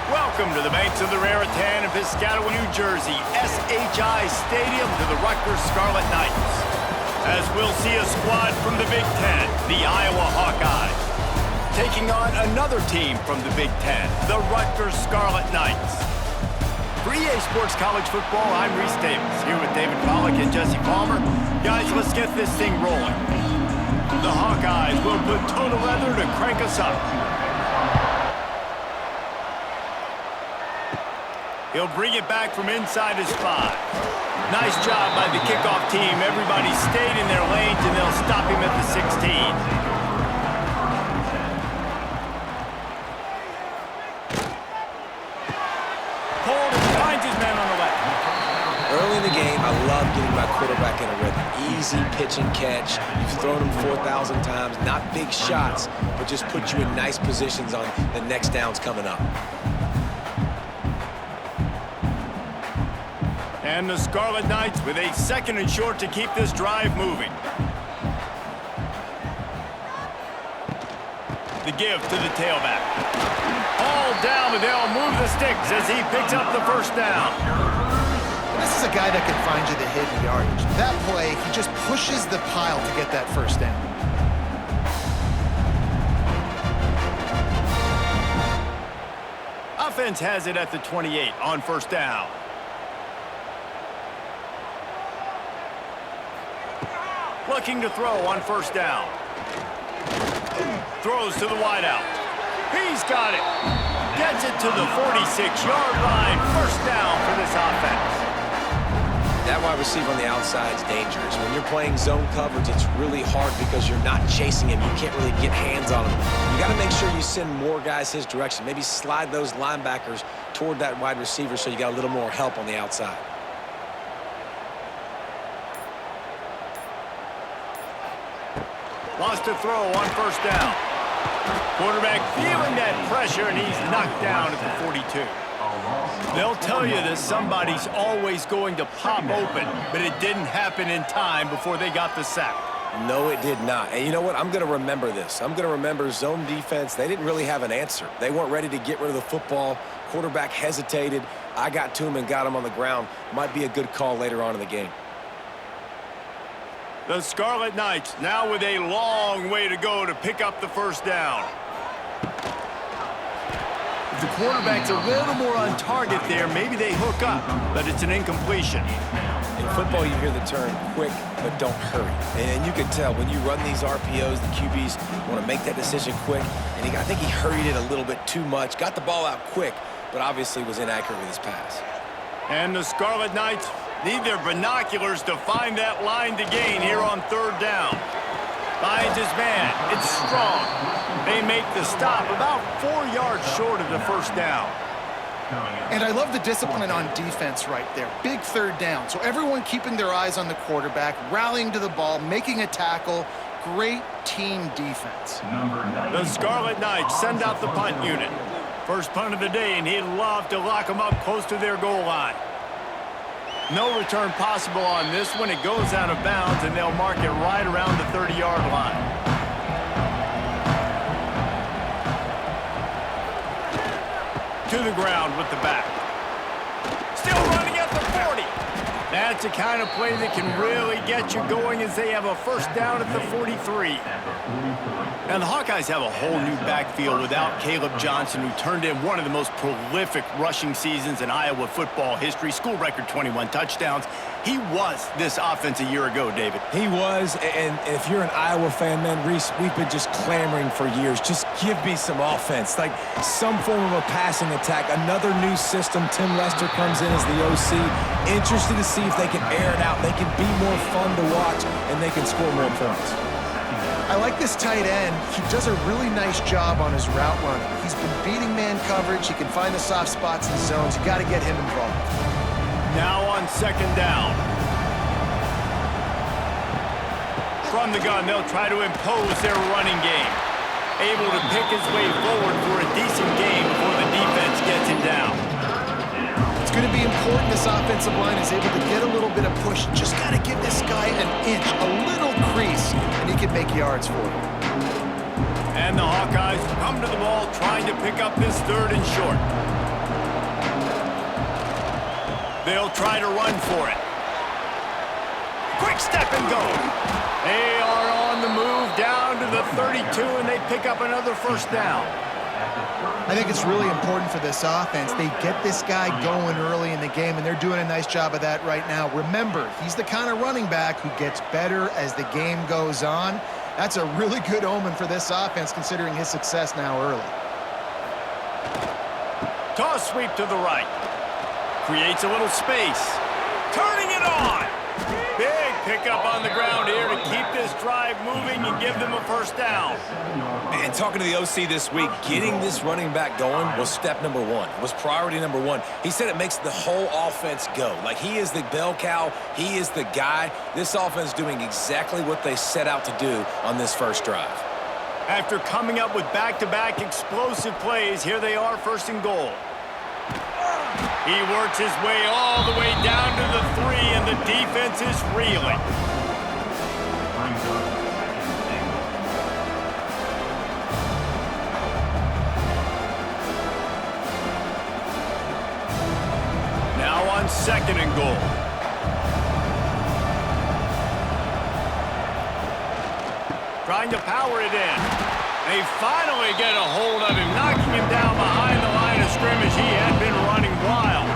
Welcome to the banks of the Raritan in Piscataway, New Jersey, SHI Stadium to the Rutgers Scarlet Knights. As we'll see a squad from the Big Ten, the Iowa Hawkeyes, taking on another team from the Big Ten, the Rutgers Scarlet Knights. For EA Sports College Football, I'm Reese Davis, here with David Pollack and Jesse Palmer. Guys, let's get this thing rolling. The Hawkeyes will put total leather to crank us up. He'll bring it back from inside his 5. Nice job by the kickoff team. Everybody stayed in their lanes, and they'll stop him at the 16. Hold and finds his man on the left. Early in the game, I love getting my quarterback in a rhythm. Easy pitch and catch. You've thrown him 4,000 times. Not big shots, but just put you in nice positions on the next downs coming up. And the Scarlet Knights with a 2nd and short to keep this drive moving. The give to the tailback. All down, but they'll move the sticks as he picks up the first down. This is a guy that can find you the hidden yardage. That play, he just pushes the pile to get that first down. Offense has it at the 28 on first down. Looking to throw on first down. Throws to the wideout. He's got it. Gets it to the 46-yard line. First down for this offense. That wide receiver on the outside is dangerous. When you're playing zone coverage, it's really hard because you're not chasing him. You can't really get hands on him. You got to make sure you send more guys his direction. Maybe slide those linebackers toward that wide receiver so you got a little more help on the outside. Lost to throw on first down. Quarterback feeling that pressure, and he's knocked down at the 42. They'll tell you that somebody's always going to pop open, but it didn't happen in time before they got the sack. No, it did not. And you know what? I'm going to remember this. I'm going to remember zone defense. They didn't really have an answer. They weren't ready to get rid of the football. Quarterback hesitated. I got to him and got him on the ground. Might be a good call later on in the game. The Scarlet Knights now with a long way to go to pick up the first down. If the quarterback's a little more on target there, maybe they hook up, but it's an incompletion. In football, you hear the term quick, but don't hurry. And you can tell when you run these RPOs, the QBs want to make that decision quick. And I think he hurried it a little bit too much, got the ball out quick, but obviously was inaccurate with his pass. And the Scarlet Knights need their binoculars to find that line to gain here on third down. Finds his man. It's strong. They make the stop about 4 yards short of the first down. And I love the discipline on defense right there. Big third down. So everyone keeping their eyes on the quarterback, rallying to the ball, making a tackle. Great team defense. The Scarlet Knights send out the punt unit. First punt of the day, and he'd love to lock them up close to their goal line. No return possible on this one. It goes out of bounds, and they'll mark it right around the 30-yard line. To the ground with the back. Still running at the 40. That's the kind of play that can really get you going as they have a first down at the 43. Now, the Hawkeyes have a whole new backfield without Caleb Johnson, who turned in one of the most prolific rushing seasons in Iowa football history. School record 21 touchdowns. He was this offense a year ago, David. He was, and if you're an Iowa fan, man, Reese, we've been just clamoring for years. Just give me some offense, like some form of a passing attack. Another new system. Tim Lester comes in as the OC. Interested to see if they can air it out. They can be more fun to watch, and they can score more points. I like this tight end. He does a really nice job on his route running. He's been beating man coverage. He can find the soft spots and zones. You got to get him involved. Now on second down. From the gun, they'll try to impose their running game. Able to pick his way forward for a decent game before the defense gets him down. It's going to be important this offensive line is able to get a little bit of push. Just got to give this guy an inch, a little crease, and he can make yards for it. And the Hawkeyes come to the ball trying to pick up this third and short. They'll try to run for it. Quick step and go. They are on the move down to the 32, and they pick up another first down. I think it's really important for this offense. They get this guy going early in the game, and they're doing a nice job of that right now. Remember, he's the kind of running back who gets better as the game goes on. That's a really good omen for this offense, considering his success now early. Toss sweep to the right. Creates a little space. Turning it on. Big pickup on the ground here to keep this drive moving and give them a first down. And talking to the OC this week, getting this running back going was step number one. It was priority number one. He said it makes the whole offense go. Like, he is the bell cow. He is the guy. This offense doing exactly what they set out to do on this first drive. After coming up with back-to-back explosive plays, here they are, first and goal. He works his way all the way down to the 3, and the defense is reeling. Now on second and goal. Trying to power it in. They finally get a hold of him, knocking him down behind the line of scrimmage. He had been running wild.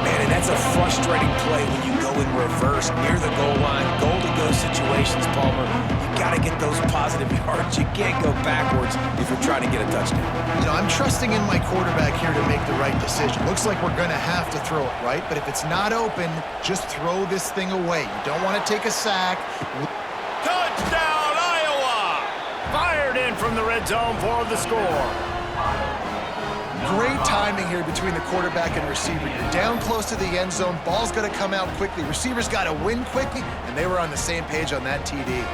Man, and that's a frustrating play when you go in reverse near the goal line. Goal-to-go situations, Palmer. You got to get those positive yards. You can't go backwards if you're trying to get a touchdown. You know, I'm trusting in my quarterback here to make the right decision. Looks like we're going to have to throw it, right? But if it's not open, just throw this thing away. You don't want to take a sack. Touchdown, Iowa! Fired in from the red zone for the score. Great timing here between the quarterback and receiver. You're down close to the end zone. Ball's got to come out quickly. Receivers got to win quickly, and they were on the same page on that TD.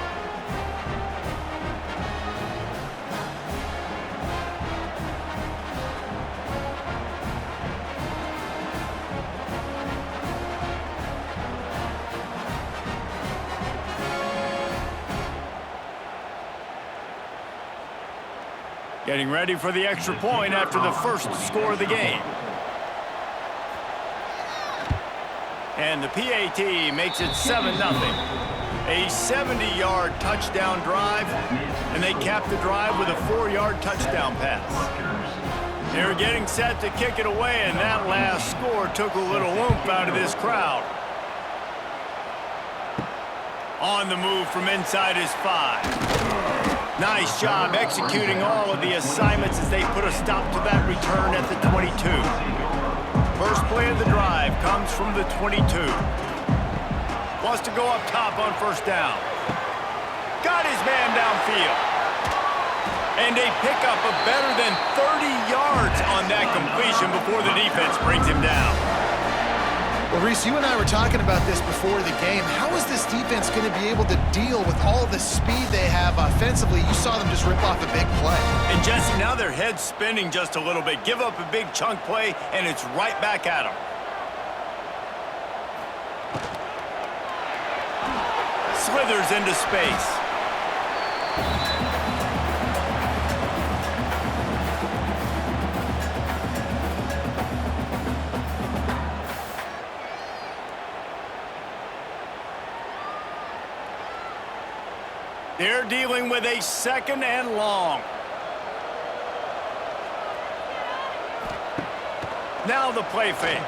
Getting ready for the extra point after the first score of the game. And the PAT makes it 7-0. A 70-yard touchdown drive, and they cap the drive with a 4-yard touchdown pass. They're getting set to kick it away, and that last score took a little oomph out of this crowd. On the move from inside his 5. Nice job executing all of the assignments as they put a stop to that return at the 22. First play of the drive comes from the 22. Wants to go up top on first down. Got his man downfield. And they pick up a better than 30 yards on that completion before the defense brings him down. Well, Reese, you and I were talking about this before the game. How is this defense going to be able to deal with all the speed they have offensively? You saw them just rip off a big play. And Jesse, now their head's spinning just a little bit. Give up a big chunk play, and it's right back at them. Slithers into space. They're dealing with a second and long. Now the play fake.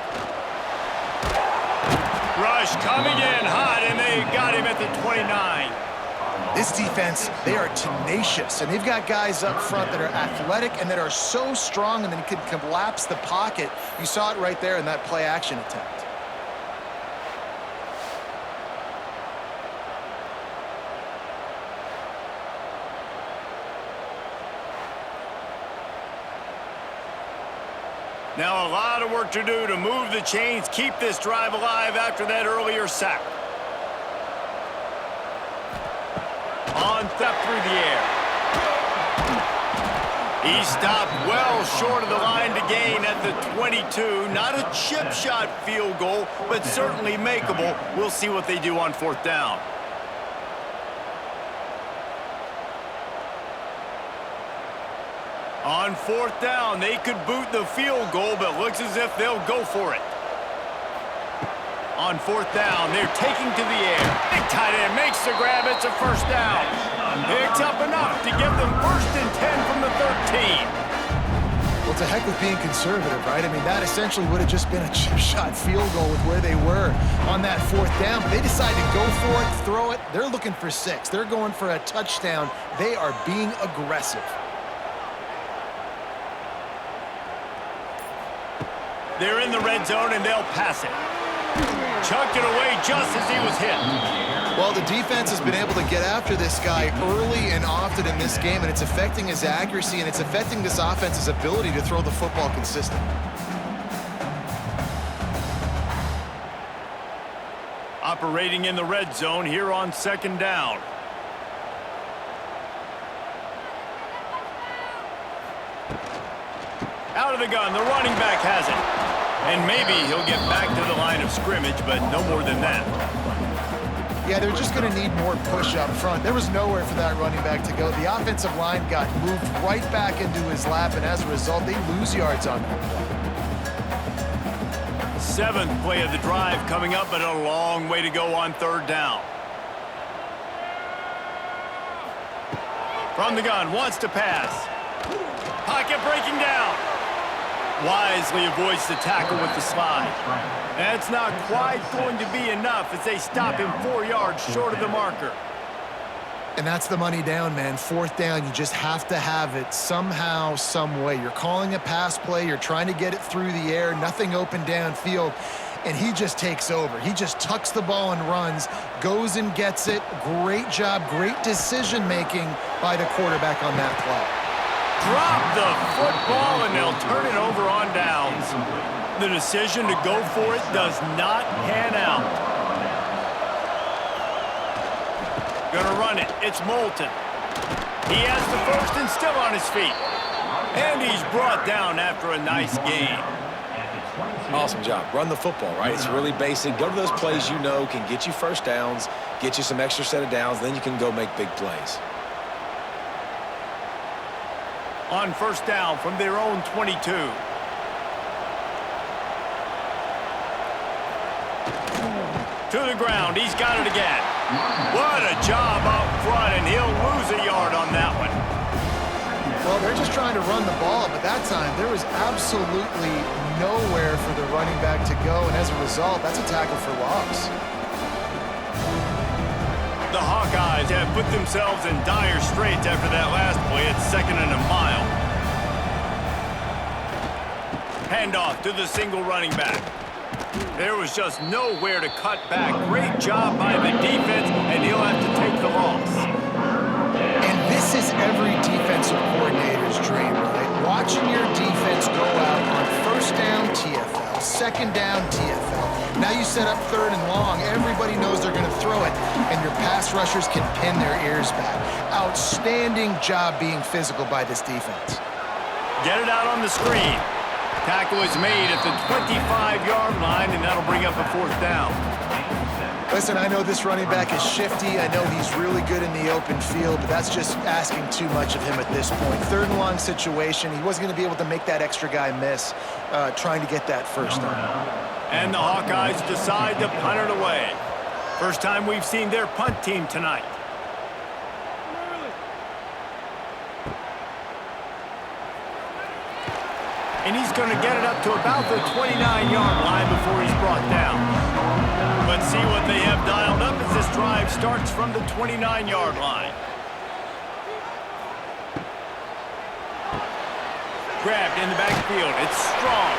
Rush coming in hot, and they got him at the 29. This defense, they are tenacious, and they've got guys up front that are athletic and that are so strong and then can collapse the pocket. You saw it right there in that play action attempt. Now a lot of work to do to move the chains, keep this drive alive after that earlier sack. On step through the air. He stopped well short of the line to gain at the 22. Not a chip shot field goal, but certainly makeable. We'll see what they do on fourth down. On fourth down, they could boot the field goal, but looks as if they'll go for it. On fourth down, they're taking to the air. Big tight end makes the grab. It's a first down. Picks up enough to give them 1st and 10 from the 13. Well, to heck with being conservative, right? I mean, that essentially would have just been a chip shot field goal with where they were on that fourth down. But they decided to go for it, throw it. They're looking for 6. They're going for a touchdown. They are being aggressive. They're in the red zone, and they'll pass it. Chucked it away just as he was hit. Well, the defense has been able to get after this guy early and often in this game, and it's affecting his accuracy, and it's affecting this offense's ability to throw the football consistently. Operating in the red zone here on 2nd down. Out of the gun, the running back has it. And maybe he'll get back to the line of scrimmage, but no more than that. Yeah, they're just going to need more push up front. There was nowhere for that running back to go. The offensive line got moved right back into his lap, and as a result, they lose yards on that play. 7th play of the drive coming up, but a long way to go on 3rd down. From the gun, wants to pass. Pocket breaking down. Wisely avoids the tackle with the slide. That's not quite going to be enough as they stop him 4 yards short of the marker. And that's the money down, man. 4th down, you just have to have it somehow, some way. You're calling a pass play. You're trying to get it through the air. Nothing open downfield. And he just takes over. He just tucks the ball and runs, goes and gets it. Great job, great decision-making by the quarterback on that play. Drop the football, and they'll turn it over on downs. The decision to go for it does not pan out. Gonna run it. It's Moulton. He has the 1st and still on his feet. And he's brought down after a nice gain. Awesome job. Run the football, right? It's really basic. Go to those plays you know can get you 1st downs, get you some extra set of downs, then you can go make big plays. On 1st down from their own 22. To the ground. He's got it again. What a job out front, and he'll lose a yard on that one. Well, they're just trying to run the ball, but that time there was absolutely nowhere for the running back to go, and as a result, that's a tackle for loss. The Hawkeyes have put themselves in dire straits after that last play. It's 2nd and a mile. Handoff to the single running back. There was just nowhere to cut back. Great job by the defense, and he'll have to take the loss. And this is every defensive coordinator's dream, right? Watching your defense go out on 1st down TFL, 2nd down TFL. Now you set up 3rd and long. Everybody knows they're going to throw it, and your pass rushers can pin their ears back. Outstanding job being physical by this defense. Get it out on the screen. Tackle is made at the 25-yard line, and that'll bring up a 4th down. Listen, I know this running back is shifty. I know he's really good in the open field, but that's just asking too much of him at this point. 3rd and long situation. He wasn't going to be able to make that extra guy miss trying to get that 1st down. And the Hawkeyes decide to punt it away. First time we've seen their punt team tonight. And he's going to get it up to about the 29-yard line before he's brought down. Let's see what they have dialed up as this drive starts from the 29-yard line. Grabbed in the backfield. It's strong.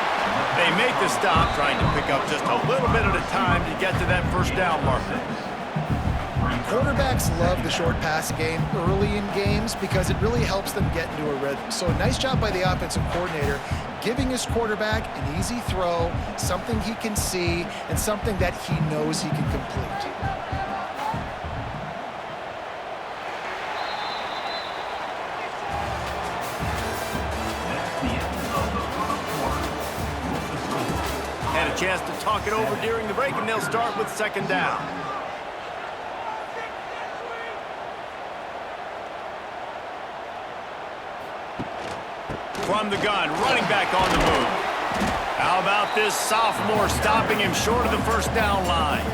They make the stop, trying to pick up just a little bit at a time to get to that 1st down marker. Quarterbacks love the short pass game early in games because it really helps them get into a rhythm. So nice job by the offensive coordinator giving his quarterback an easy throw, something he can see, and something that he knows he can complete. Had a chance to talk it over during the break, and they'll start with 2nd down. From the gun, running back on the move. How about this sophomore stopping him short of the first down line?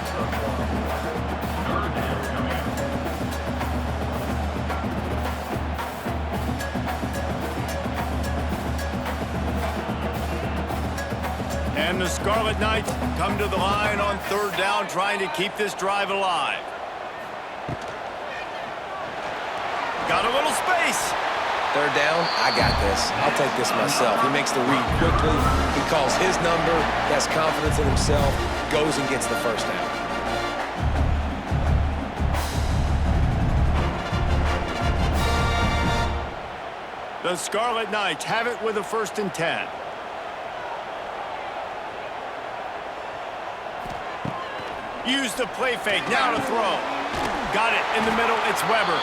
And the Scarlet Knights come to the line on third down, trying to keep this drive alive. Got a little space. Third down, I got this. I'll take this myself. He makes the read quickly. He calls his number. He has confidence in himself. Goes and gets the first down. The Scarlet Knights have it with a 1st and 10. Use the play fake, now to throw. Got it in the middle, it's Weber.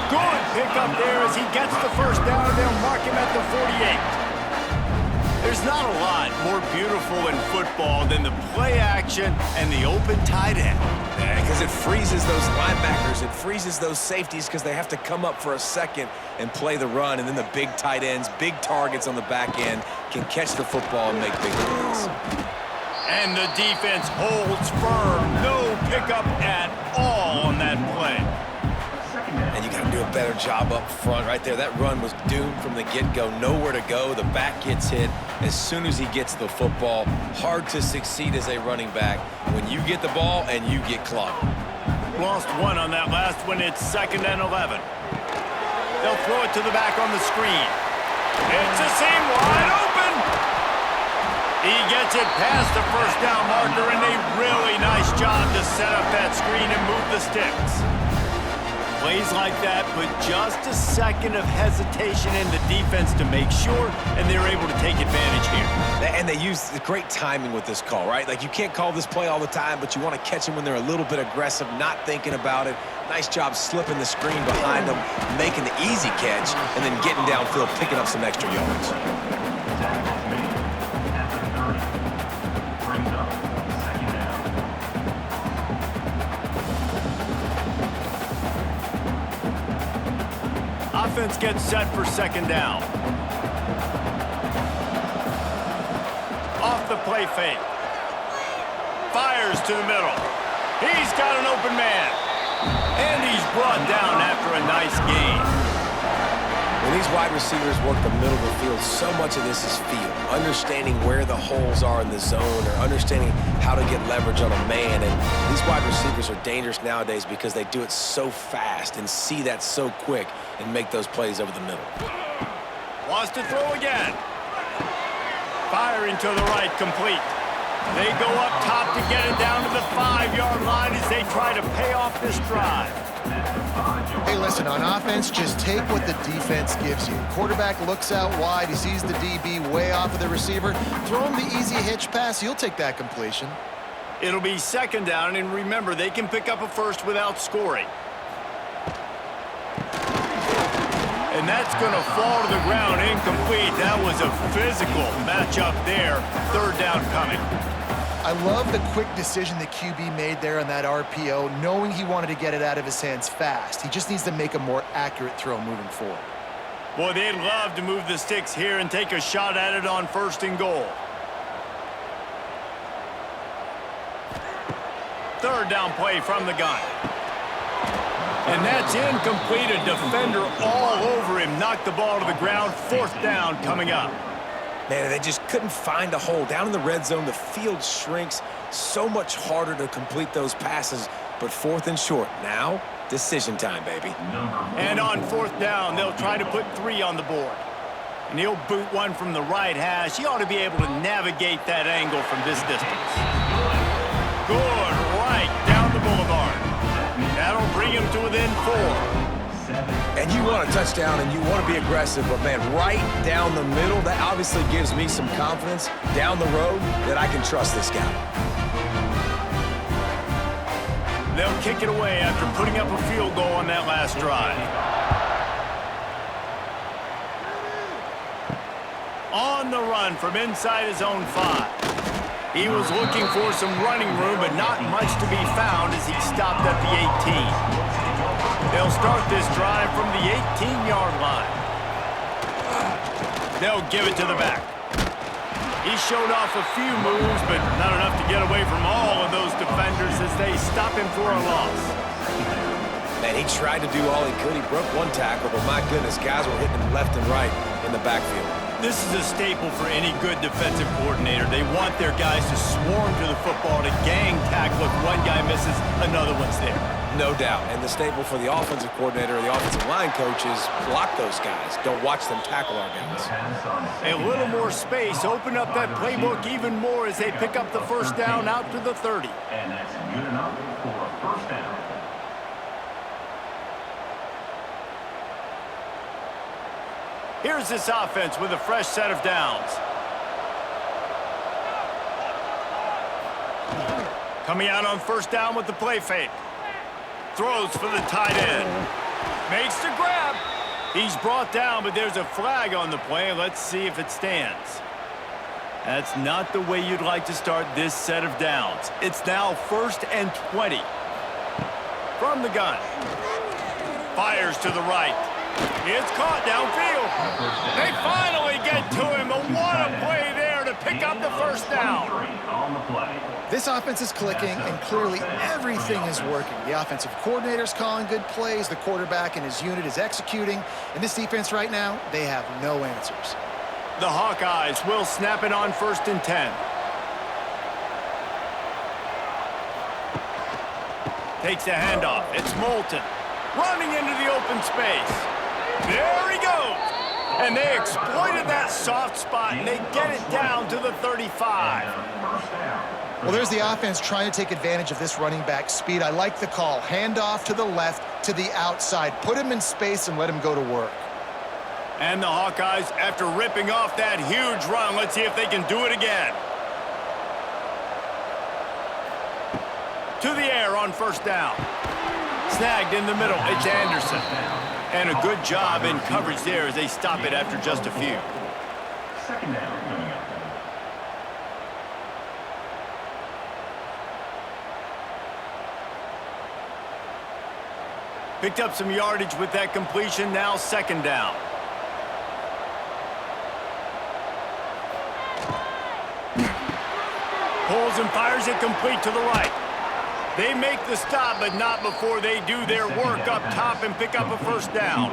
Good pickup there as he gets the first down, and they'll mark him at the 48. There's not a lot more beautiful in football than the play action and the open tight end. Yeah, because it freezes those linebackers. It freezes those safeties because they have to come up for a second and play the run, and then the big tight ends, big targets on the back end can catch the football and make big plays. And the defense holds firm. No pickup at all on that play. And you got to do a better job up front right there. That run was doomed from the get-go. Nowhere to go. The back gets hit as soon as he gets the football. Hard to succeed as a running back when you get the ball and you get clogged. Lost one on that last one. It's 2nd and 11. They'll throw it to the back on the screen. It's a seam wide open. He gets it past the first down marker, and a really nice job to set up that screen and move the sticks. Plays like that put just a second of hesitation in the defense to make sure, and they're able to take advantage here. And they use great timing with this call, right? Like, you can't call this play all the time, but you want to catch them when they're a little bit aggressive, not thinking about it. Nice job slipping the screen behind them, making the easy catch, and then getting downfield, picking up some extra yards. Offense gets set for 2nd down. Off the play fake. Fires to the middle. He's got an open man. And he's brought down after a nice gain. When these wide receivers work the middle of the field, so much of this is feel. Understanding where the holes are in the zone, or understanding how to get leverage on a man. And these wide receivers are dangerous nowadays because they do it so fast and see that so quick and make those plays over the middle. Wants to throw again. Firing to the right, complete. They go up top to get it down to the 5-yard line as they try to pay off this drive. Hey, listen, on offense, just take what the defense gives you. Quarterback looks out wide. He sees the DB way off of the receiver. Throw him the easy hitch pass. He'll take that completion. It'll be 2nd down, and remember, they can pick up a first without scoring. And that's going to fall to the ground incomplete. That was a physical matchup there. 3rd down coming. I love the quick decision the QB made there on that RPO, knowing he wanted to get it out of his hands fast. He just needs to make a more accurate throw moving forward. Boy, they'd love to move the sticks here and take a shot at it on 1st and goal. 3rd down play from the gun. And that's incomplete. A defender all over him. Knocked the ball to the ground. 4th down coming up. Man, they just couldn't find a hole. Down in the red zone, the field shrinks. So much harder to complete those passes. But 4th and short. Now, decision time, baby. And on 4th down, they'll try to put 3 on the board. And he'll boot one from the right hash. He ought to be able to navigate that angle from this distance. Good right down the boulevard. That'll bring him to within 4. And you want a touchdown and you want to be aggressive, but man, right down the middle, that obviously gives me some confidence down the road that I can trust this guy. They'll kick it away after putting up a field goal on that last drive. On the run from inside his own 5. He was looking for some running room, but not much to be found as he stopped at the 18. They'll start this drive from the 18-yard line. They'll give it to the back. He showed off a few moves, but not enough to get away from all of those defenders as they stop him for a loss. Man, he tried to do all he could. He broke one tackle, but my goodness, guys were hitting him left and right in the backfield. This is a staple for any good defensive coordinator. They want their guys to swarm to the football, to gang tackle. If one guy misses, another one's there. No doubt. And the staple for the offensive coordinator or the offensive line coach is block those guys. Don't watch them tackle our guys. A little more space. Open up that playbook even more as they pick up the first down out to the 30. And that's good enough for a first down. Here's this offense with a fresh set of downs. Coming out on first down with the play fake. Throws for the tight end. Makes the grab. He's brought down, but there's a flag on the play. Let's see if it stands. That's not the way you'd like to start this set of downs. It's now 1st and 20. From the gun. Fires to the right. It's caught downfield. They finally get to him. But what a play there to pick up the first down. This offense is clicking, and clearly everything is working. The offensive coordinator's calling good plays. The quarterback and his unit is executing. And this defense right now, they have no answers. The Hawkeyes will snap it on 1st and 10. Takes the handoff. It's Moulton. Running into the open space. There he goes. And they exploited that soft spot, and they get it down to the 35. Well, there's the offense trying to take advantage of this running back speed. I like the call. Hand off to the left, to the outside. Put him in space and let him go to work. And the Hawkeyes, after ripping off that huge run, let's see if they can do it again. To the air on first down. Snagged in the middle. It's Anderson. And a good job in coverage there as they stop it after just a few. Second down coming up. Picked up some yardage with that completion. Now 2nd down. Pulls and fires it complete to the right. They make the stop, but not before they do their work up top and pick up a first down.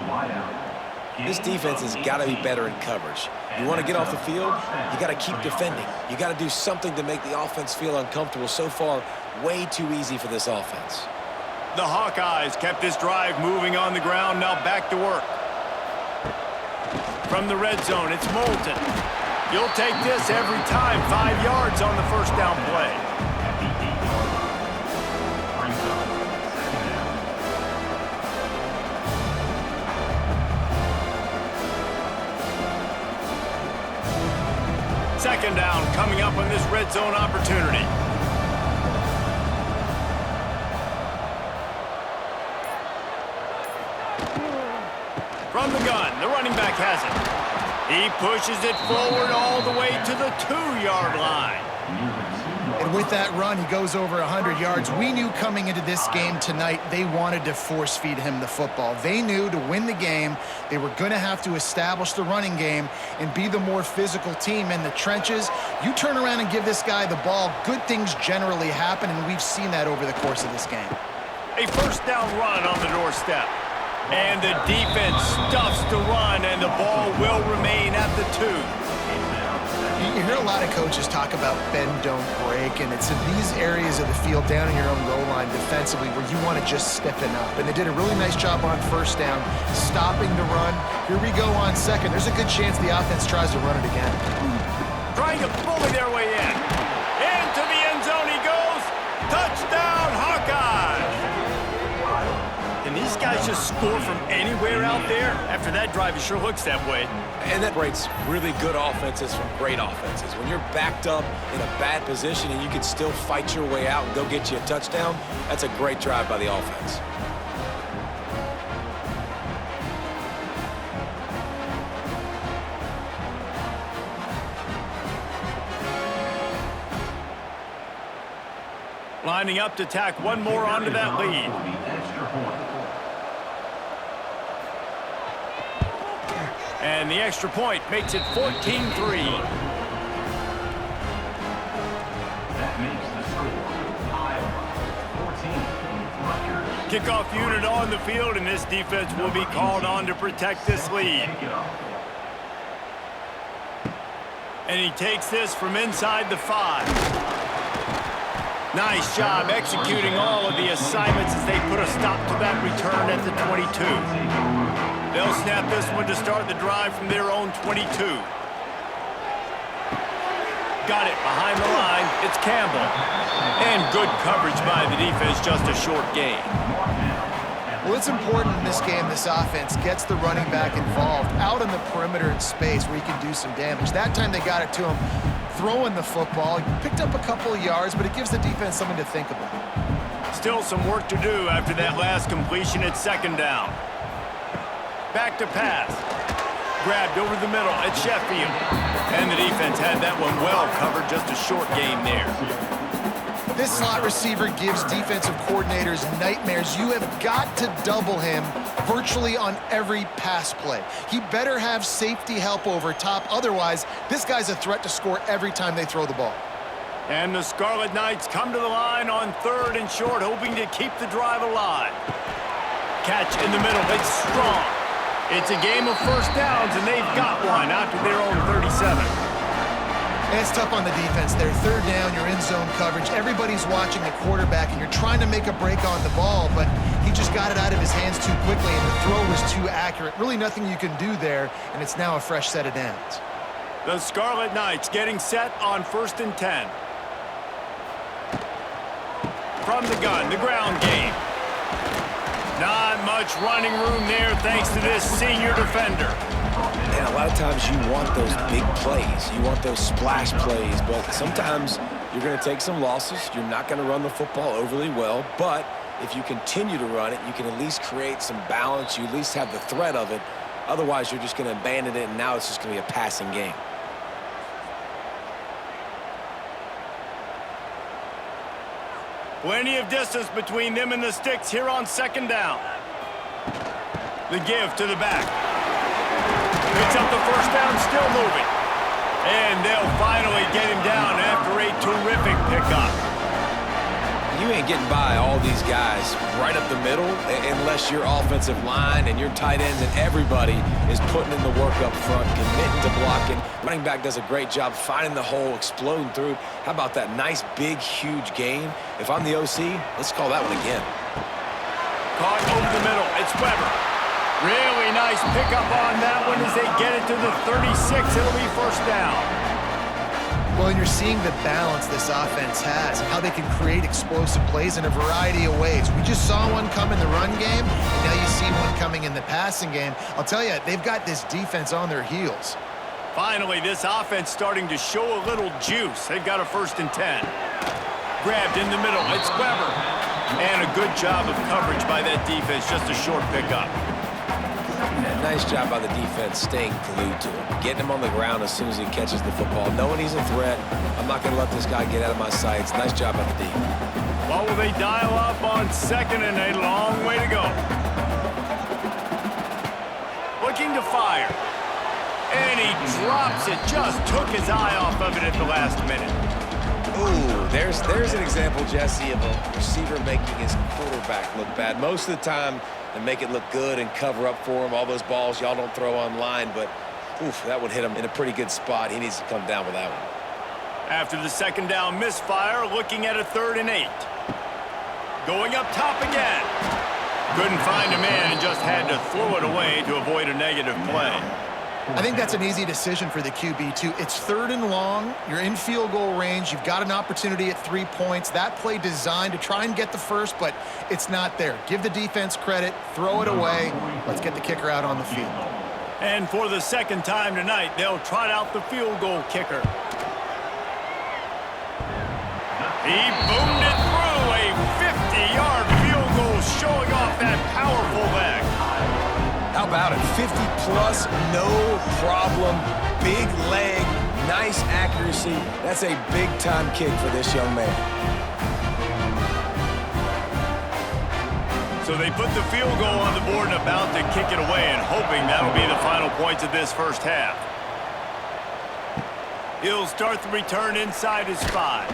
This defense has got to be better in coverage. You want to get off the field, you got to keep defending. You got to do something to make the offense feel uncomfortable. So far, way too easy for this offense. The Hawkeyes kept this drive moving on the ground, now back to work. From the red zone, it's Moulton. You'll take this every time. 5 yards on the first down play. Second down coming up on this red zone opportunity. From the gun, the running back has it. He pushes it forward all the way to the 2-yard line. And with that run, he goes over 100 yards. We knew coming into this game tonight, they wanted to force feed him the football. They knew to win the game, they were going to have to establish the running game and be the more physical team in the trenches. You turn around and give this guy the ball, good things generally happen, and we've seen that over the course of this game. A first down run on the doorstep. And the defense stuffs the run, and the ball will remain at the 2. You hear a lot of coaches talk about bend, don't break, and it's in these areas of the field down in your own goal line defensively where you want to just stiffen up. And they did a really nice job on first down, stopping the run. Here we go on second. There's a good chance the offense tries to run it again. Trying to bully their way in. Into the end zone he goes. Touchdown, Hawkeyes! Can these guys just score from anywhere out there? After that drive, it sure looks that way. And that breaks really good offenses from great offenses. When you're backed up in a bad position and you can still fight your way out and go get you a touchdown, that's a great drive by the offense. Lining up to tack one more onto that lead. And the extra point makes it 14-3. Kickoff unit on the field, and this defense will be called on to protect this lead. And he takes this from inside the 5. Nice job executing all of the assignments as they put a stop to that return at the 22. They'll snap this one to start the drive from their own 22. Got it behind the line. It's Campbell. And good coverage by the defense, just a short gain. Well, it's important in this game this offense gets the running back involved out on the perimeter in space where he can do some damage. That time they got it to him throwing the football. He picked up a couple of yards, but it gives the defense something to think about. Still some work to do after that last completion at second down. Back to pass. Grabbed over the middle at Sheffield. And the defense had that one well covered, just a short gain there. This slot receiver gives defensive coordinators nightmares. You have got to double him virtually on every pass play. He better have safety help over top. Otherwise, this guy's a threat to score every time they throw the ball. And the Scarlet Knights come to the line on 3rd and short, hoping to keep the drive alive. Catch in the middle. It's strong. It's a game of first downs, and they've got one out to their own 37. And it's tough on the defense there. 3rd down, you're in zone coverage. Everybody's watching the quarterback, and you're trying to make a break on the ball, but he just got it out of his hands too quickly, and the throw was too accurate. Really nothing you can do there, and it's now a fresh set of downs. The Scarlet Knights getting set on 1st and 10. From the gun, the ground game. Not much running room there thanks to this senior defender. And a lot of times you want those big plays. You want those splash plays, but sometimes you're going to take some losses. You're not going to run the football overly well, but if you continue to run it, you can at least create some balance. You at least have the threat of it. Otherwise, you're just going to abandon it, and now it's just going to be a passing game. Plenty of distance between them and the sticks here on 2nd down. The give to the back. Picks up the 1st down, still moving. And they'll finally get him down after a terrific pickup. You ain't getting by all these guys right up the middle unless your offensive line and your tight ends and everybody is putting in the work up front, committing to blocking. Running back does a great job finding the hole, exploding through. How about that nice, big, huge gain? If I'm the OC, let's call that one again. Caught over the middle. It's Weber. Really nice pickup on that one as they get it to the 36. It'll be 1st down. Well, and you're seeing the balance this offense has, how they can create explosive plays in a variety of ways. We just saw one come in the run game, and now you see one coming in the passing game. I'll tell you, they've got this defense on their heels. Finally, this offense starting to show a little juice. They've got a 1st and 10. Grabbed in the middle. It's Weber. And a good job of coverage by that defense. Just a short pickup. Yeah, nice job by the defense staying glued to him. Getting him on the ground as soon as he catches the football. Knowing he's a threat. I'm not going to let this guy get out of my sights. Nice job by the D. Well, will they dial up on 2nd and a long way to go. Looking to fire. And he drops it. Just took his eye off of it at the last minute. Ooh, there's an example, Jesse, of a receiver making his quarterback look bad. Most of the time, they make it look good and cover up for him. All those balls y'all don't throw online, but oof, that would hit him in a pretty good spot. He needs to come down with that one. After the 2nd down misfire, looking at a 3rd and 8. Going up top again. Couldn't find a man and just had to throw it away to avoid a negative play. I think that's an easy decision for the QB, too. It's 3rd and long. You're in field goal range. You've got an opportunity at 3 points. That play designed to try and get the first, but it's not there. Give the defense credit. Throw it away. Let's get the kicker out on the field. And for the 2nd time tonight, they'll trot out the field goal kicker. He boomed it through a 50-yard field goal, showing off that powerful leg. How about it? 50-plus, no problem. Big leg, nice accuracy. That's a big-time kick for this young man. So they put the field goal on the board and about to kick it away, and hoping that'll be the final points of this 1st half. He'll start the return inside his 5.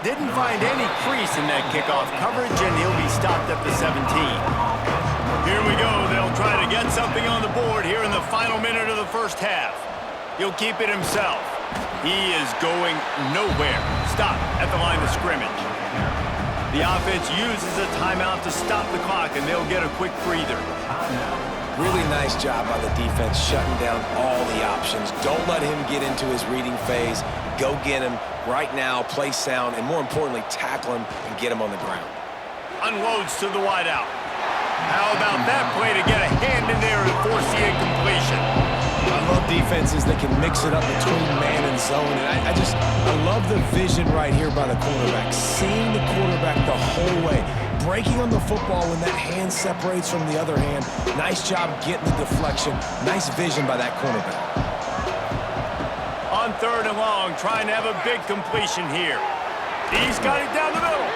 didn't find any crease in that kickoff coverage, and he'll be stopped at the 17. Here we go. They'll try to get something on the board here in the final minute of the first half. He'll keep it himself. He is going nowhere. Stop at the line of scrimmage. The offense uses a timeout to stop the clock, and they'll get a quick breather. Really nice job by the defense shutting down all the options. Don't let him get into his reading phase. Go get him right now, play sound, and more importantly, tackle him and get him on the ground. Unloads to the wideout. How about that play to get a hand in there and force the incompletion? I love defenses that can mix it up between man and zone, and I love the vision right here by the quarterback, seeing the quarterback the whole way, breaking on the football when that hand separates from the other hand. Nice job getting the deflection. Nice vision by that cornerback. On 3rd and long, trying to have a big completion here. He's got it down the middle.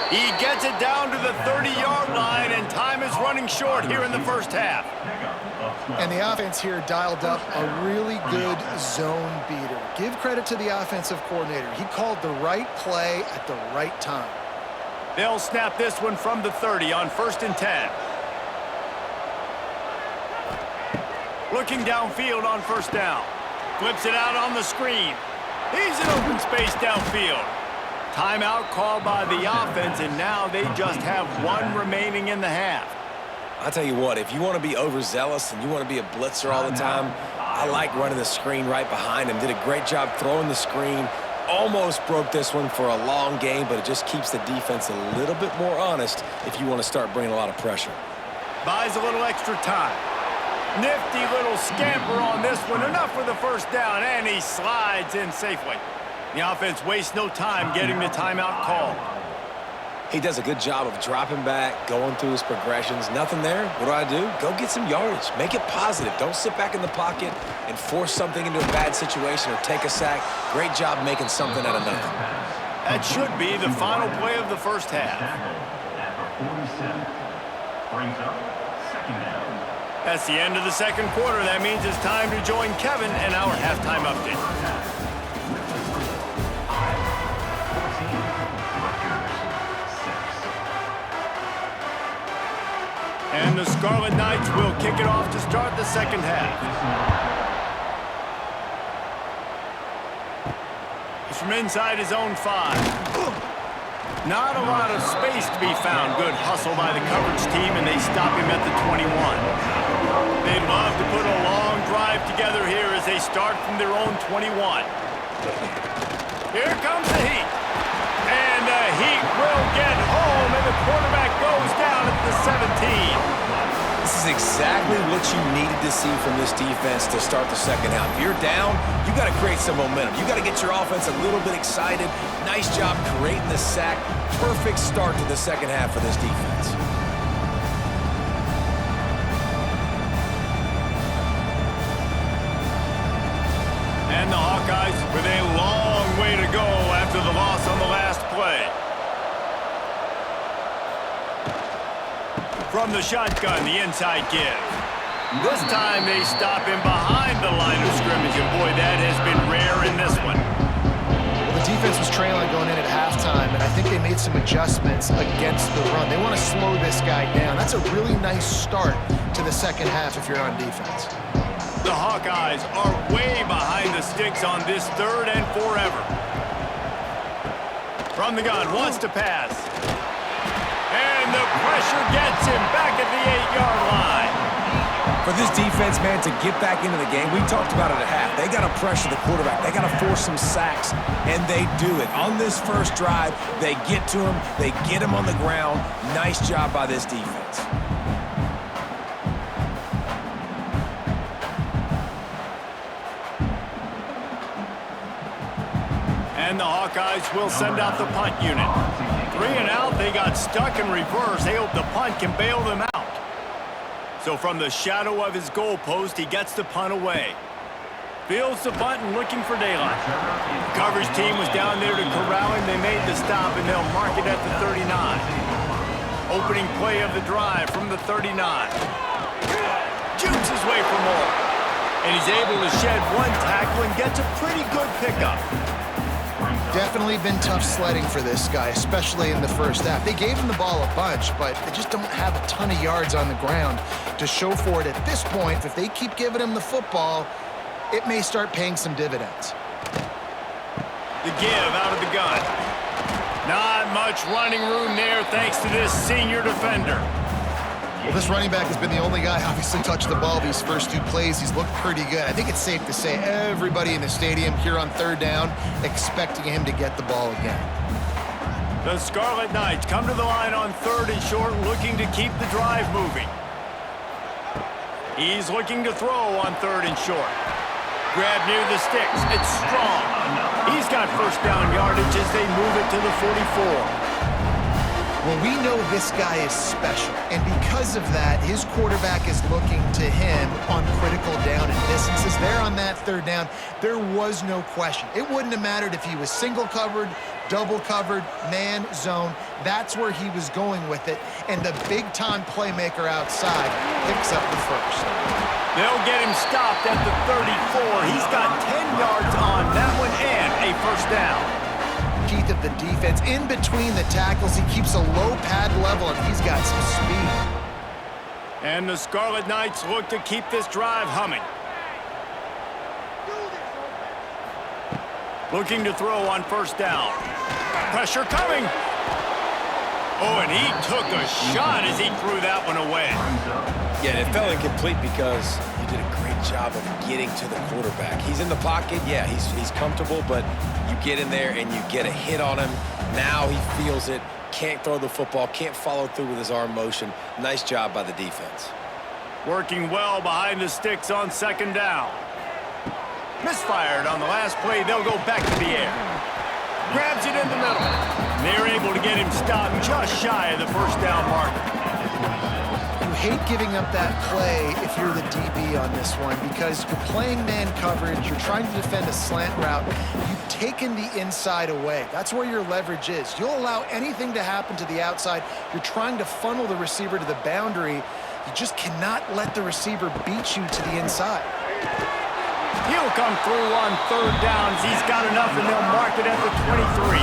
He gets it down to the 30-yard line, and time is running short here in the first half. And the offense here dialed up a really good zone beater. Give credit to the offensive coordinator. He called the right play at the right time. They'll snap this one from the 30 on 1st and 10. Looking downfield on 1st down. Flips it out on the screen. He's in open space downfield. Timeout called by the offense, and now they just have one remaining in the half. I'll tell you what, if you want to be overzealous and you want to be a blitzer all the time, I like running the screen right behind him. Did a great job throwing the screen. Almost broke this one for a long game, but it just keeps the defense a little bit more honest if you want to start bringing a lot of pressure. Buys a little extra time. Nifty little scamper on this one. Enough for the 1st down, and he slides in safely. The offense wastes no time getting the timeout called. He does a good job of dropping back, going through his progressions. Nothing there. What do? Go get some yardage. Make it positive. Don't sit back in the pocket and force something into a bad situation or take a sack. Great job making something out of nothing. That should be the final play of the first half. After 47, brings up 2nd down. That's the end of the 2nd quarter. That means it's time to join Kevin and our halftime update. And the Scarlet Knights will kick it off to start the 2nd half. It's from inside his own 5. Not a lot of space to be found. Good hustle by the coverage team, and they stop him at the 21. They'd love to put a long drive together here as they start from their own 21. Here comes the heat. And the heat will get home, and the quarterback goes down at the 17. This is exactly what you needed to see from this defense to start the 2nd half. If you're down, you got to create some momentum. You got to get your offense a little bit excited. Nice job creating the sack. Perfect start to the 2nd half for this defense. And the Hawkeyes with a long way to go after the loss on the last play. From the shotgun, the inside give. This time they stop him behind the line of scrimmage, and boy, that has been rare in this one. Well, the defense was trailing going in at halftime, and I think they made some adjustments against the run. They want to slow this guy down. That's a really nice start to the 2nd half if you're on defense. The Hawkeyes are way behind the sticks on this 3rd and forever. From the gun, wants to pass. And the pressure gets him back at the 8-yard line. For this defense, man, to get back into the game, we talked about it at half. They got to pressure the quarterback. They got to force some sacks, and they do it. On this first drive, they get to him. They get him on the ground. Nice job by this defense. And the Hawkeyes will send out the punt unit. 3 and out, they got stuck in reverse. They hope the punt can bail them out. So from the shadow of his goalpost, he gets the punt away. Fields the punt and looking for daylight. The coverage team was down there to corral him. They made the stop, and they'll mark it at the 39. Opening play of the drive from the 39. Jukes his way for more. And he's able to shed one tackle and gets a pretty good pickup. Definitely been tough sledding for this guy, especially in the first half. They gave him the ball a bunch, but they just don't have a ton of yards on the ground to show for it at this point. If they keep giving him the football, it may start paying some dividends. The give out of the gun. Not much running room there thanks to this senior defender. Well, this running back has been the only guy obviously touched the ball these first two plays. He's looked pretty good. I think it's safe to say everybody in the stadium here on third down expecting him to get the ball again. The Scarlet Knights come to the line on third and short, looking to keep the drive moving. He's looking to throw on third and short. Grab near the sticks. It's strong. He's got first down yardage as they move it to the 44. Well, we know this guy is special, and because of that, his quarterback is looking to him on critical down and distances. There on that third down, there was no question. It wouldn't have mattered if he was single covered, double covered, man, zone. That's where he was going with it, and the big-time playmaker outside picks up the first. They'll get him stopped at the 34. He's got 10 yards on that one and a first down. Keith of the defense in between the tackles. He keeps a low pad level, and he's got some speed. And the Scarlet Knights look to keep this drive humming. Looking to throw on first down. Pressure coming. Oh, and he took a shot as he threw that one away. Yeah, it felt incomplete because you did a great job of getting to the quarterback. He's in the pocket. Yeah, he's comfortable, but you get in there and you get a hit on him. Now he feels it. Can't throw the football. Can't follow through with his arm motion. Nice job by the defense. Working well behind the sticks on second down. Misfired on the last play. They'll go back to the air. Grabs it in the middle. They're able to get him stopped just shy of the first down marker. You hate giving up that play if you're the DB on this one because you're playing man coverage, you're trying to defend a slant route, you've taken the inside away. That's where your leverage is. You'll allow anything to happen to the outside. You're trying to funnel the receiver to the boundary. You just cannot let the receiver beat you to the inside. He'll come through on third downs. He's got enough, and they'll mark it at the 23.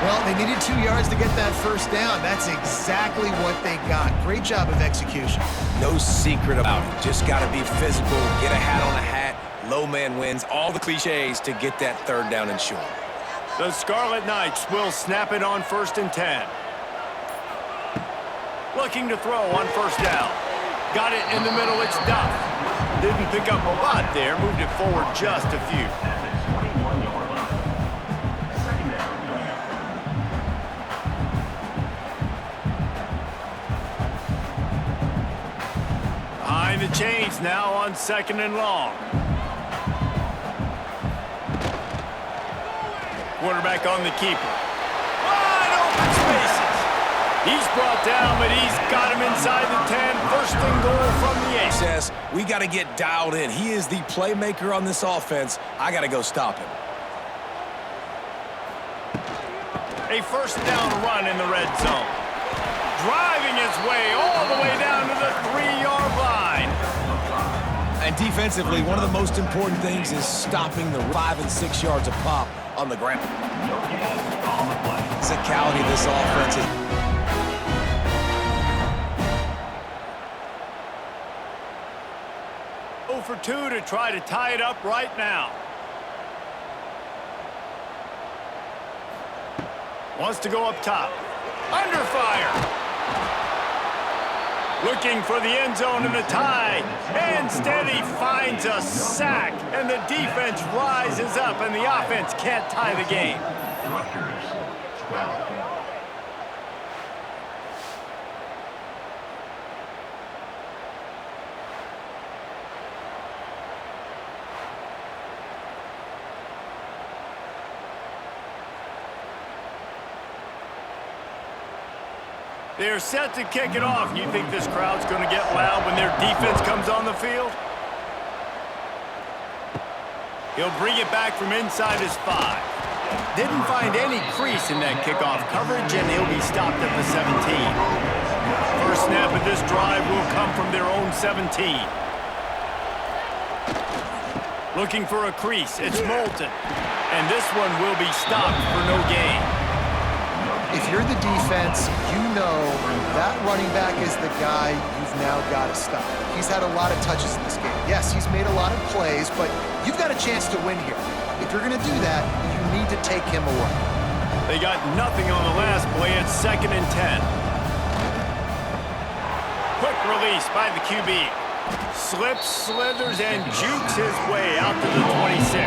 Well, they needed 2 yards to get that first down. That's exactly what they got. Great job of execution. No secret about it. Just got to be physical, get a hat on a hat, low man wins, all the cliches to get that third down and short. The Scarlet Knights will snap it on 1st and 10. Looking to throw on first down. Got it in the middle, it's Duff. Didn't pick up a lot there, moved it forward just a few. Behind the chains now on 2nd and long. Quarterback on the keeper. Wide open spaces. He's brought down, but he's got him inside the 10. 1st and goal from the 8. Says we got to get dialed in. He is the playmaker on this offense. I got to go stop him. A first down run in the red zone. Driving his way all the way down to the 3-yard line. And defensively, one of the most important things is stopping the 5 and 6 yards of pop on the ground. Physicality of this offense is... 0 for 2 to try to tie it up right now. Wants to go up top. Under fire. Looking for the end zone in the tie. Instead, he finds a sack, and the defense rises up, and the offense can't tie the game. Rutgers, 12. They're set to kick it off. You think this crowd's going to get loud when their defense comes on the field? He'll bring it back from inside his 5. Didn't find any crease in that kickoff coverage, and he'll be stopped at the 17. First snap of this drive will come from their own 17. Looking for a crease. It's Moulton. And this one will be stopped for no gain. If you're the defense, you know that running back is the guy you've now got to stop. He's had a lot of touches in this game. Yes, he's made a lot of plays, but you've got a chance to win here. If you're going to do that, you need to take him away. They got nothing on the last play. It's 2nd and 10. Quick release by the QB. Slips, slithers, and jukes his way out to the 26.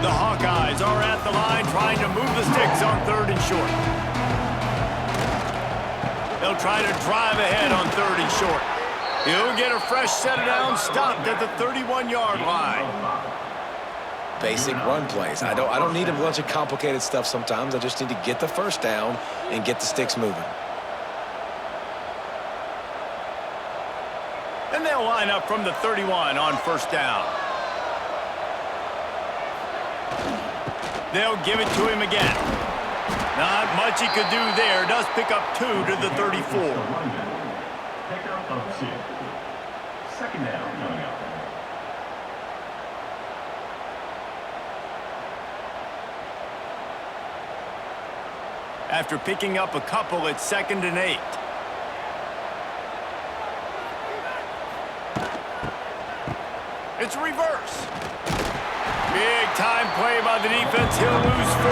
The Hawkeyes are at the line trying to move the sticks on 3rd and short. They'll try to drive ahead on 3rd and short. He'll get a fresh set of downs stopped at the 31-yard line. Basic run plays. I don't need a bunch of complicated stuff sometimes. I just need to get the first down and get the sticks moving. And they'll line up from the 31 on 1st down. They'll give it to him again. Not much he could do there. Does pick up 2 to the 34. Pickup of 2. 2nd down coming up. After picking up a couple, it's 2nd and 8. It's reverse. Big time play by the defense. He'll lose 4.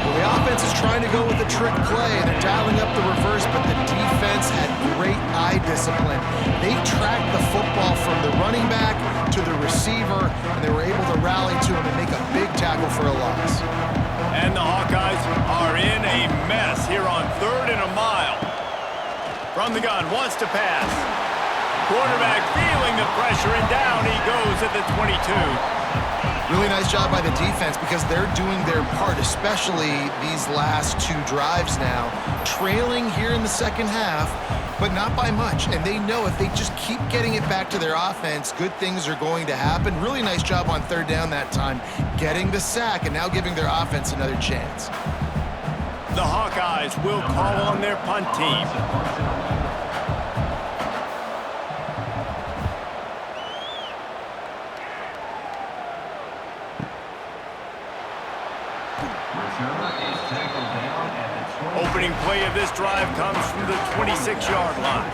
Well, the offense is trying to go with a trick play, and they're dialing up the reverse, but the defense had great eye discipline. They tracked the football from the running back to the receiver, and they were able to rally to him and make a big tackle for a loss. And the Hawkeyes are in a mess here on 3rd and a mile. From the gun, wants to pass. Quarterback feeling the pressure, and down he goes at the 22. Really nice job by the defense because they're doing their part, especially these last 2 drives now. Trailing here in the 2nd half, but not by much. And they know if they just keep getting it back to their offense, good things are going to happen. Really nice job on 3rd down that time, getting the sack and now giving their offense another chance. The Hawkeyes will call on their punt team. Opening play of this drive comes from the 26-yard line.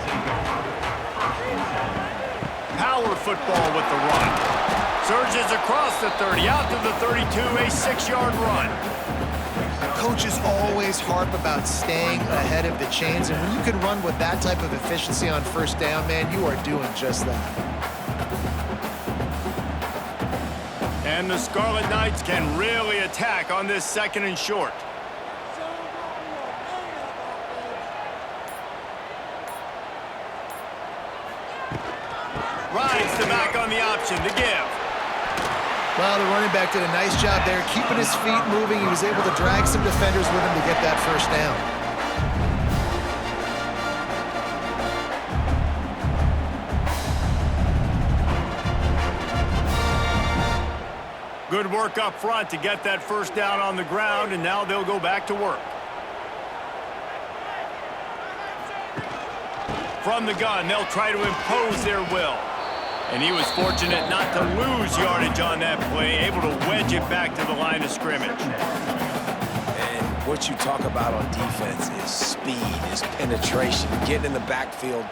Power football with the run. Surges across the 30, out to the 32, a 6-yard run. Coaches always harp about staying ahead of the chains, and when you can run with that type of efficiency on 1st down, man, you are doing just that. And the Scarlet Knights can really attack on this 2nd and short. Rides the back on the option to give. Well, the running back did a nice job there, keeping his feet moving. He was able to drag some defenders with him to get that 1st down. Good work up front to get that 1st down on the ground, and now they'll go back to work. From the gun, they'll try to impose their will. And he was fortunate not to lose yardage on that play, able to wedge it back to the line of scrimmage. And what you talk about on defense is speed, is penetration, getting in the backfield,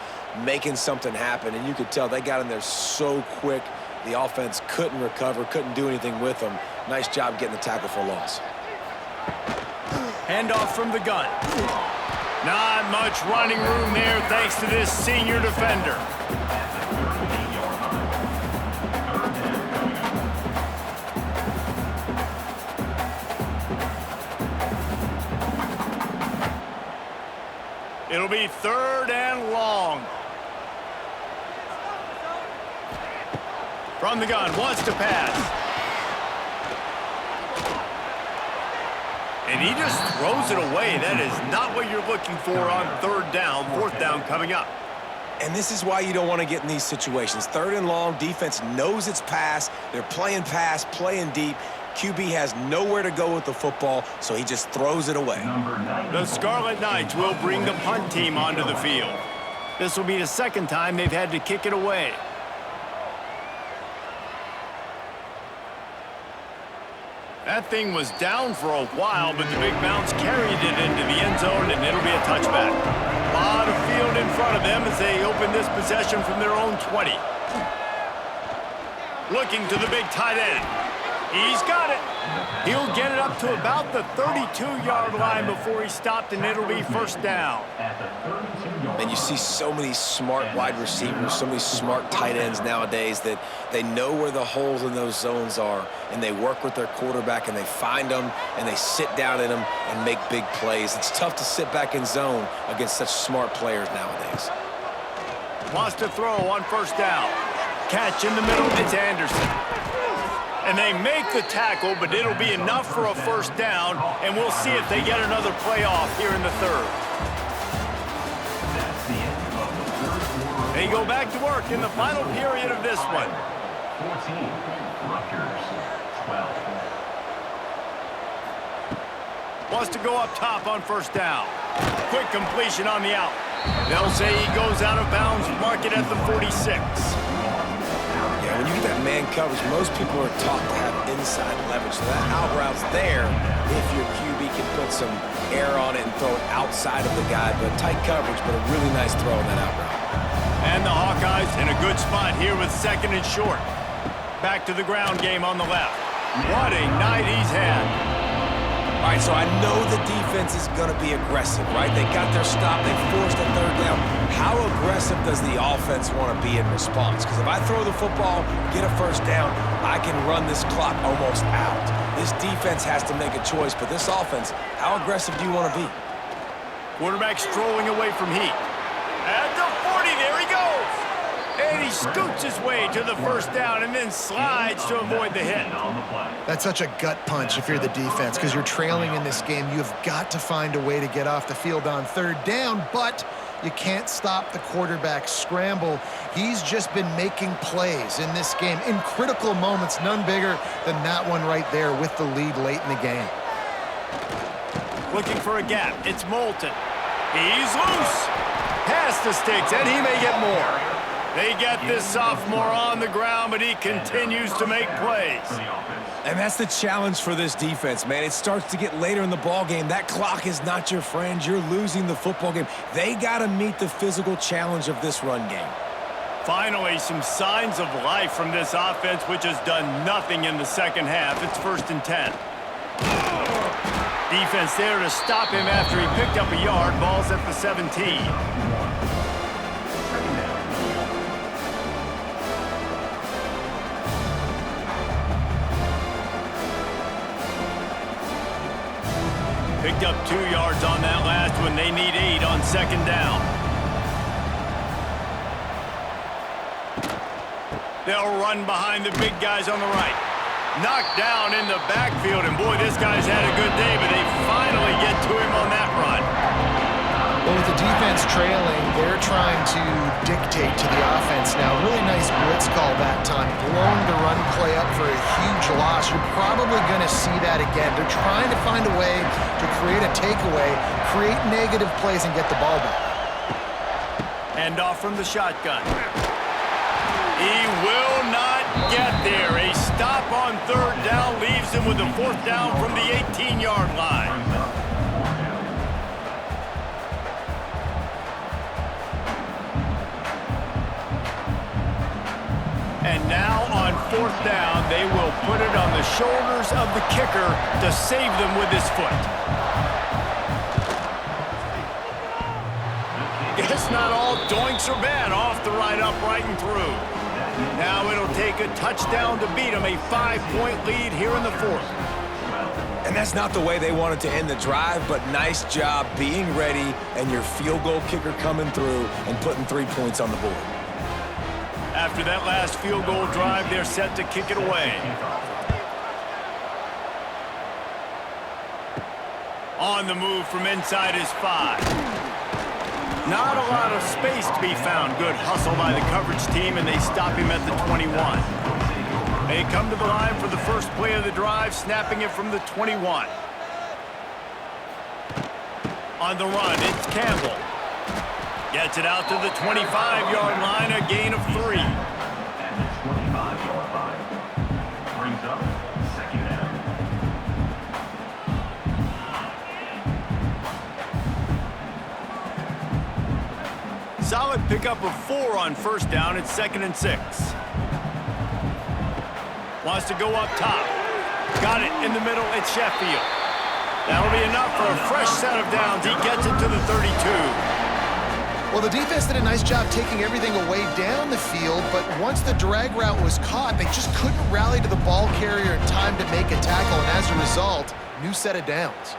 making something happen. And you could tell they got in there so quick. The offense couldn't recover, couldn't do anything with them. Nice job getting the tackle for loss. Handoff from the gun. Not much running room there thanks to this senior defender. It'll be 3rd and long. From the gun, wants to pass. And he just throws it away. That is not what you're looking for on 3rd down, 4th down coming up. And this is why you don't want to get in these situations. 3rd and long, defense knows it's pass. They're playing pass, playing deep. QB has nowhere to go with the football, so he just throws it away. The Scarlet Knights will bring the punt team onto the field. This will be the second time they've had to kick it away. That thing was down for a while, but the big bounce carried it into the end zone, and it'll be a touchback. A lot of field in front of them as they open this possession from their own 20. Looking to the big tight end. He's got it. He'll get it up to about the 32-yard line before he stopped, and it'll be first down. And you see so many smart wide receivers, so many smart tight ends nowadays that they know where the holes in those zones are, and they work with their quarterback, and they find them, and they sit down in them and make big plays. It's tough to sit back in zone against such smart players nowadays. Wants to throw on first down. Catch in the middle, it's Anderson. And they make the tackle, but it'll be enough for a first down, and we'll see if they get another play off here in the third. They go back to work in the final period of this one. 14, Rutgers, 12. Wants to go up top on first down. Quick completion on the out. They'll say he goes out of bounds, mark it at the 46. Yeah, when you get that man coverage, most people are taught to have inside leverage. So that out route's there if your QB can put some air on it and throw it outside of the guy. But tight coverage, but a really nice throw on that out route. And the Hawkeyes in a good spot here with second and short. Back to the ground game on the left. What a night he's had. All right, so I know the defense is going to be aggressive, right? They got their stop. They forced a third down. How aggressive does the offense want to be in response? Because if I throw the football, get a first down, I can run this clock almost out. This defense has to make a choice, but this offense, how aggressive do you want to be? Quarterback strolling away from heat. At the 40, there he goes. And he scoots his way to the first down and then slides to avoid the hit. That's such a gut punch if you're the defense, because you're trailing in this game. You've got to find a way to get off the field on third down, but you can't stop the quarterback scramble. He's just been making plays in this game in critical moments, none bigger than that one right there with the lead late in the game. Looking for a gap. It's Moulton. He's loose. Past the sticks, and he may get more. They get this sophomore on the ground, but he continues to make plays. And that's the challenge for this defense, man. It starts to get later in the ball game. That clock is not your friend. You're losing the football game. They got to meet the physical challenge of this run game. Finally, some signs of life from this offense, which has done nothing in the second half. It's 1st and 10. Defense there to stop him after he picked up a yard. Ball's at the 17. Picked up 2 yards on that last one. They need 8 on second down. They'll run behind the big guys on the right. Knocked down in the backfield, and boy, this guy's had a good day, but they finally get to him on that run. Well, with the defense trailing, they're trying to dictate to the offense now. Really nice blitz call that time. Blowing the run play up for a huge loss. You're probably going to see that again. They're trying to find a way to create a takeaway, create negative plays, and get the ball back. Hand off from the shotgun. He will not get there. A stop on third down leaves him with a 4th down from the 18-yard line. And now on 4th down, they will put it on the shoulders of the kicker to save them with his foot. Guess not all doinks are bad. Off the right, upright, and through. Now it'll take a touchdown to beat them. A 5-point lead here in the 4th. And that's not the way they wanted to end the drive, but nice job being ready and your field goal kicker coming through and putting 3 points on the board. After that last field goal drive, they're set to kick it away. On the move from inside his 5. Not a lot of space to be found. Good hustle by the coverage team, and they stop him at the 21. They come to the line for the first play of the drive, snapping it from the 21. On the run, it's Campbell. Gets it out to the 25-yard line, a gain of 3. At the 25-yard line. Brings up second down. Solid pickup of 4 on first down. It's 2nd and 6. Wants to go up top. Got it in the middle. It's Sheffield. That'll be enough for a fresh set of downs. He gets it to the 32. Well, the defense did a nice job taking everything away down the field, but once the drag route was caught, they just couldn't rally to the ball carrier in time to make a tackle, and as a result, new set of downs.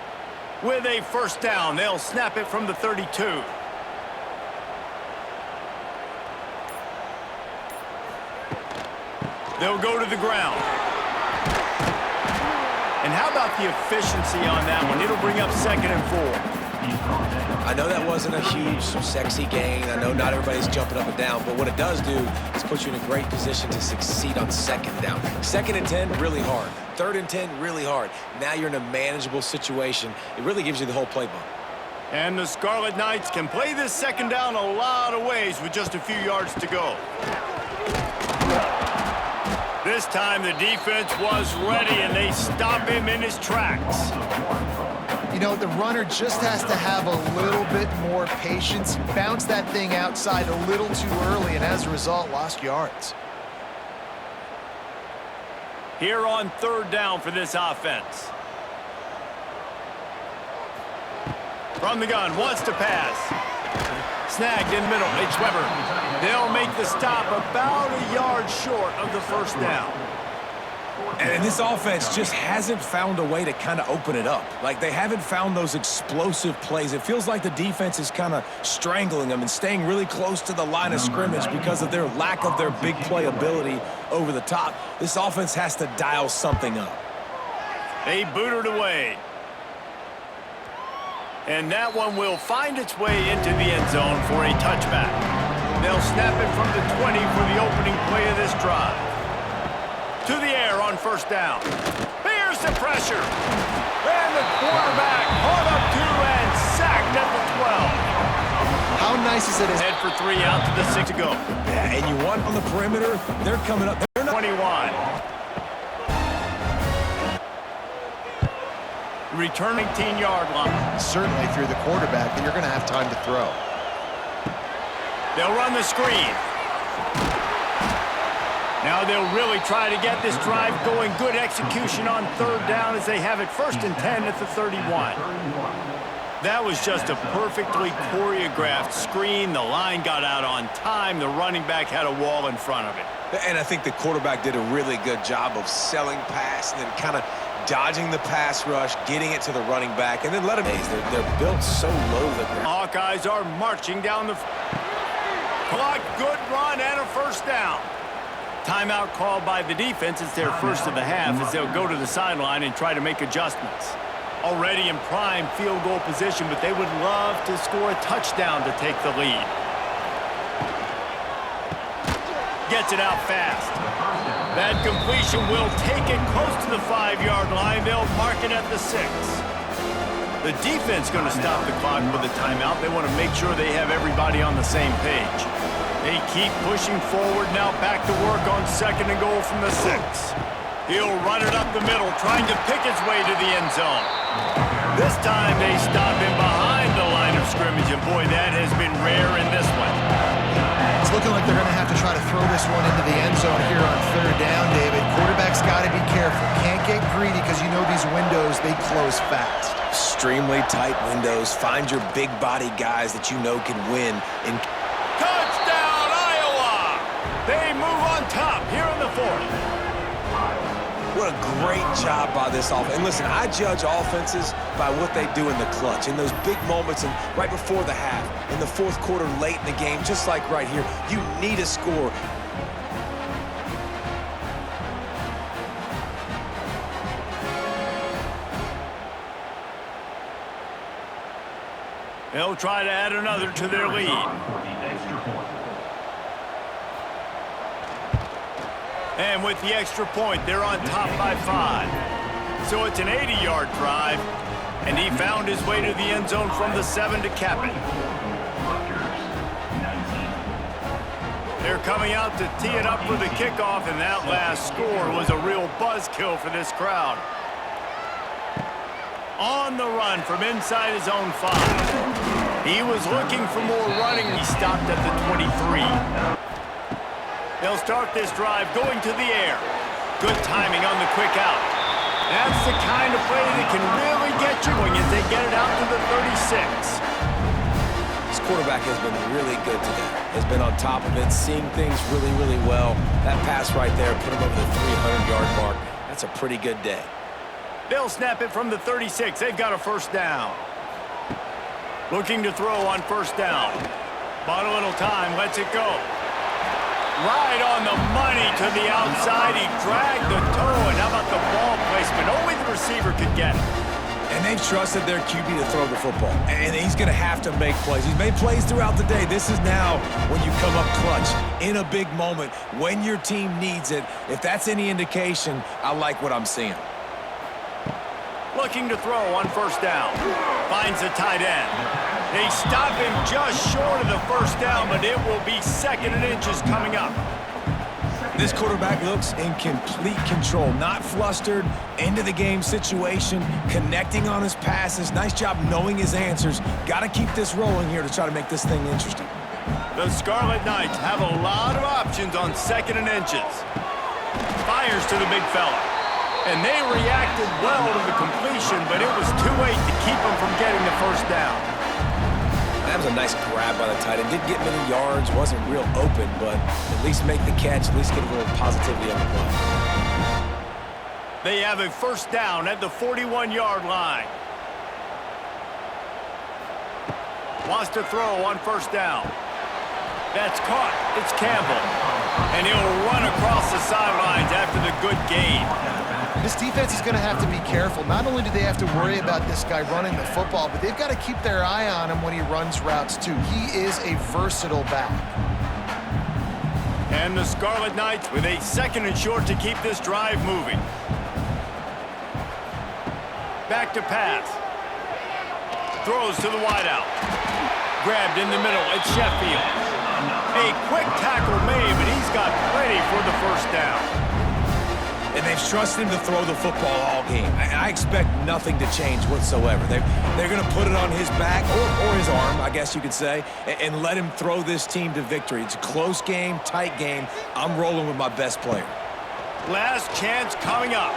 With a first down, they'll snap it from the 32. They'll go to the ground. And how about the efficiency on that one? It'll bring up 2nd and 4. I know that wasn't a huge, sexy gain. I know not everybody's jumping up and down, but what it does do is put you in a great position to succeed on 2nd down. 2nd and 10, really hard. 3rd and 10, really hard. Now you're in a manageable situation. It really gives you the whole playbook. And the Scarlet Knights can play this 2nd down a lot of ways with just a few yards to go. This time the defense was ready, and they stop him in his tracks. You know, the runner just has to have a little bit more patience, bounce that thing outside a little too early, and as a result, lost yards. Here on 3rd down for this offense. From the gun, wants to pass. Snagged in the middle, it's Weber. They'll make the stop about a yard short of the first down. And this offense just hasn't found a way to kind of open it up. Like, they haven't found those explosive plays. It feels like the defense is kind of strangling them and staying really close to the line of scrimmage because of their lack of their big play ability over the top. This offense has to dial something up. They boot it away. And that one will find its way into the end zone for a touchback. They'll snap it from the 20 for the opening play of this drive. To the air on first down. Here's the pressure. And the quarterback caught up to and sacked at the 12. How nice is it? Head for 3 out to the 6 to go. Yeah, and you want on the perimeter, they're coming up. They're not 21. Returning 18-yard line. Certainly through the quarterback, but you're going to have time to throw. They'll run the screen. Now they'll really try to get this drive going. Good execution on 3rd down as they have it 1st and 10 at the 31. That was just a perfectly choreographed screen. The line got out on time. The running back had a wall in front of it. And I think the quarterback did a really good job of selling pass and then kind of dodging the pass rush, getting it to the running back, and then let him. They're built so low to the ground. Hawkeyes are marching down the clock. Good run and a first down. Timeout called by the defense. It's their first of the half as they'll go to the sideline and try to make adjustments. Already in prime field goal position, but they would love to score a touchdown to take the lead. Gets it out fast. That completion will take it close to the 5-yard line. They'll mark it at the 6. The defense going to stop the clock with a timeout. They want to make sure they have everybody on the same page. They keep pushing forward. Now back to work on 2nd and goal from the 6. He'll run it up the middle, trying to pick his way to the end zone. This time they stop him behind the line of scrimmage, and boy, that has been rare in this one. It's looking like they're going to have to try to throw this one into the end zone here on 3rd down, David. Quarterback's got to be careful. Can't get greedy because you know these windows, they close fast. Extremely tight windows. Find your big body guys that you know can win. Touchdown, Iowa! They move on top here in the 4th. What a great job by this offense. And listen, I judge offenses by what they do in the clutch, in those big moments and right before the half, in the 4th quarter, late in the game, just like right here. You need a score. They'll try to add another to their lead. And with the extra point, they're on top by 5. So it's an 80-yard drive, and he found his way to the end zone from the 7 to cap it. Rutgers, 19. They're coming out to tee it up for the kickoff, and that last score was a real buzzkill for this crowd. On the run from inside his own 5. He was looking for more running. He stopped at the 23. They'll start this drive going to the air. Good timing on the quick out. That's the kind of play that can really get you going as they get it out to the 36. This quarterback has been really good today. Has been on top of it, seeing things really, really well. That pass right there put him over the 300-yard mark. That's a pretty good day. They'll snap it from the 36. They've got a first down. Looking to throw on first down. Bought a little time, lets it go. Right on the money to the outside. He dragged the toe, and how about the ball placement? Only the receiver could get it. And they've trusted their QB to throw the football. And he's going to have to make plays. He's made plays throughout the day. This is now when you come up clutch in a big moment when your team needs it. If that's any indication, I like what I'm seeing. Looking to throw on first down. Finds the tight end. They stop him just short of the first down, but it will be 2nd and inches coming up. This quarterback looks in complete control, not flustered, into the game situation, connecting on his passes. Nice job knowing his answers. Got to keep this rolling here to try to make this thing interesting. The Scarlet Knights have a lot of options on 2nd and inches. Fires to the big fella. And they reacted well to the completion, but it was too late to keep them from getting the first down. That was a nice grab by the tight end. Didn't get many yards, wasn't real open, but at least make the catch, at least get a little positivity on the play. They have a first down at the 41-yard line. Wants to throw on first down. That's caught. It's Campbell. And he'll run across the sidelines after the good gain. This defense is going to have to be careful. Not only do they have to worry about this guy running the football, but they've got to keep their eye on him when he runs routes, too. He is a versatile back. And the Scarlet Knights with a 2nd and short to keep this drive moving. Back to pass. Throws to the wideout. Grabbed in the middle. It's Sheffield. A quick tackle made, but he's got plenty for the first down. And they've trusted him to throw the football all game. And I expect nothing to change whatsoever. They're going to put it on his back, or his arm, I guess you could say, and let him throw this team to victory. It's a close game, tight game. I'm rolling with my best player. Last chance coming up.